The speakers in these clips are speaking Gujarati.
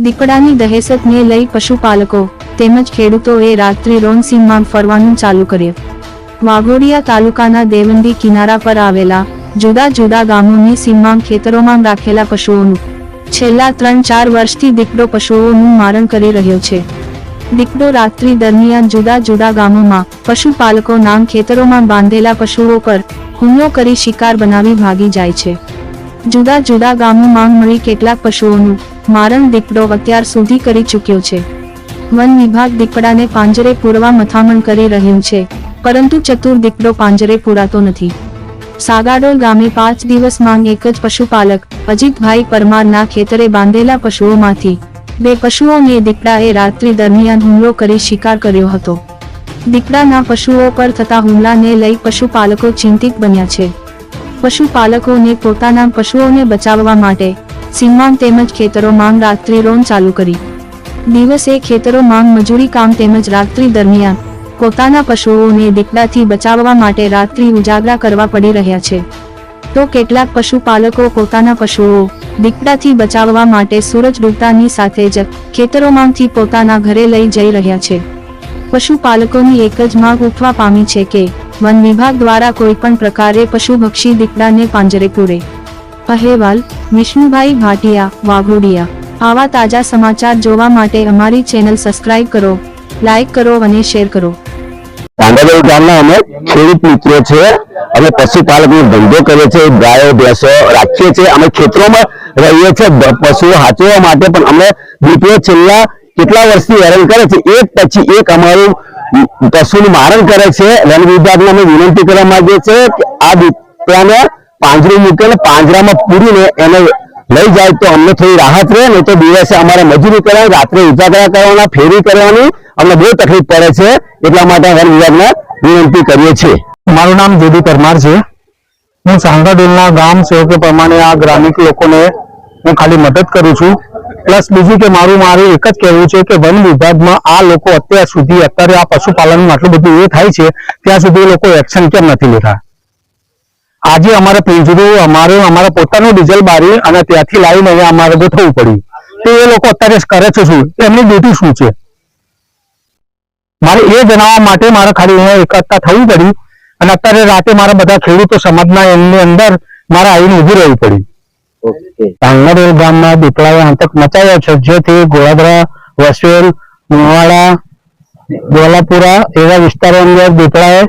દીપડાની દહેશતને લઈ પશુપાલકો તેમજ ખેડૂતોએ રાત્રિ રોન્ડ સીમમાં ફરવાનું ચાલુ કર્યું. વાઘોડિયા તાલુકાના દેવંડી કિનારા પર આવેલા જુદા જુદા ગામોની સીમમાં ખેતરોમાં રાખેલા પશુઓનું છેલ્લા 3-4 વર્ષથી દીપડો પશુઓનું મારણ કરી રહ્યો છે. દીપડો રાત્રિ દરમિયાન જુદા જુદા ગામોમાં પશુપાલકો નામ ખેતરોમાં બાંધેલા પશુઓ પર હુમલો કરી શિકાર બનાવી ભાગી જાય છે. જુદા જુદા ગામોમાં મળી કેટલાક પશુઓનું મારણ દીપડો અત્યાર સુધી કરી ચૂક્યો છે. વન વિભાગ દીપડાને પાંજરે પૂરવા મથામણ કરી રહ્યું છે, પરંતુ ચતુર દીપડો પાંજરે પૂરાતો નથી. સાગાડોલ ગામે 5 દિવસમાં એક જ પશુપાલક અજીતભાઈ પરમારના ખેતરે બાંધેલા પશુઓમાંથી 2 પશુઓને દીપડાએ રાત્રિ દરમિયાન હુમલો કરી શિકાર કર્યો હતો. દીપડાના પશુઓ પર થતા હુમલાને લઈ પશુપાલકો ચિંતિત બન્યા છે. પશુપાલકોને પોતાના પશુઓને બચાવવા માટે સીમમાં તેમજ ખેતરોમાં રાત્રિ રોન્ડ ચાલુ કરી દિવસે ખેતરોમાં મજૂરી કામ તેમજ રાત્રિ દરમિયાન પોતાના પશુઓને દીપડાથી બચાવવા માટે રાત્રિ ઉજાગરા કરવા પડી રહ્યા છે. તો કેટલાક પશુપાલકો પોતાના પશુઓ દીપડાથી બચાવવા માટે સૂરજ ડૂબતાની સાથે જ ખેતરોમાંથી પોતાના ઘરે લઈ જઈ રહ્યા છે. પશુપાલકોની એક જ માંગ ઉઠવા પામી છે કે વન વિભાગ દ્વારા કોઈ પણ પ્રકારે પશુભક્ષી દીપડાને પાંજરે પૂરે. અહેવાલ વિષ્ણુભાઈ ભાટિયા, વાઘોડિયા. આવા તાજા સમાચાર જોવા માટે અમારી ચેનલ સબસ્ક્રાઇબ કરો, લાઈક કરો અને શેર કરો. પાંડાદેવ ગામના અમે ખેડૂત મિત્રો છે. અમે પશુપાલકનો ધંધો કરીએ છીએ, ગાયો ભેંસો રાખીએ છીએ. અમે ખેતરોમાં રહીએ છીએ પશુઓ સાચવવા માટે, પણ અમે દીપડો છેલ્લા કેટલા વર્ષથી હેરાન કરે છે. એક પછી એક અમારું પશુનું મારણ કરે છે. વન વિભાગને અમે વિનંતી કરવા માંગીએ છીએ કે આ દીપડાને પાંજરું મૂકીને પાંજરામાં પૂરીને એને લઈ જાય તો અમને થોડી રાહત રહે. નહીં તો દિવસે અમારે મજૂરી કરવાની, રાત્રે ઉજાગરા કરવાના, ફેરી કરવાની અમને બહુ તકલીફ પડે છે. એટલા માટે વન વિભાગને વિનંતી કરીએ છીએ. મારું નામ જેડી પરમાર છે. હું સાંગાડોલના ગામ સેવકો પ્રમાણે આ ગ્રામિક લોકોને હું ખાલી મદદ કરું છું. પ્લસ બીજું કે મારું એક જ કહેવું છે કે વન વિભાગમાં આ લોકો અત્યારે આ પશુપાલનમાં આટલું બધું એ થાય છે, ત્યાં સુધી એ લોકો એક્શન કેમ નથી લેતા? આજે અમારે પિંજરું અમારા પોતાનું ડીઝલ બારી અને ત્યાંથી લાવીને અહીંયા અમારે ગોઠવવું પડ્યું. તો એ લોકો અત્યારે કરે છે શું? એમની ડ્યુટી શું છે? મારે એ જણાવવા માટે મારે ખાલી અહીંયા એકઠા થવું પડ્યું. અને અત્યારે રાતે મારા બધા ખેડૂતો સમાજના એમની અંદર મારે આવીને ઉભું રહેવું પડ્યું. પાંગડોલ ગામમાં દીપડાએ આતંક મચાવ્યો છે, જેથી ગોળાદરા, વસવેલ, મુવાડા, દોલાપુરા એવા વિસ્તારો અંદર દીપડાએ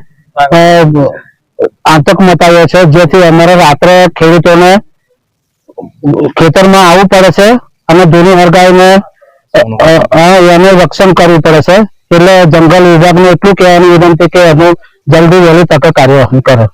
આતંક મચાવ્યો છે, જેથી અમારે રાત્રે ખેડૂતોને ખેતરમાં આવવું પડે છે અને ધૂની હરગાઈને એને રક્ષણ કરવું પડે છે. એટલે જંગલ વિભાગને એટલું કહેવાની વિનંતી કે એનું જલ્દી વહેલી તકે કાર્યવાહી કરે.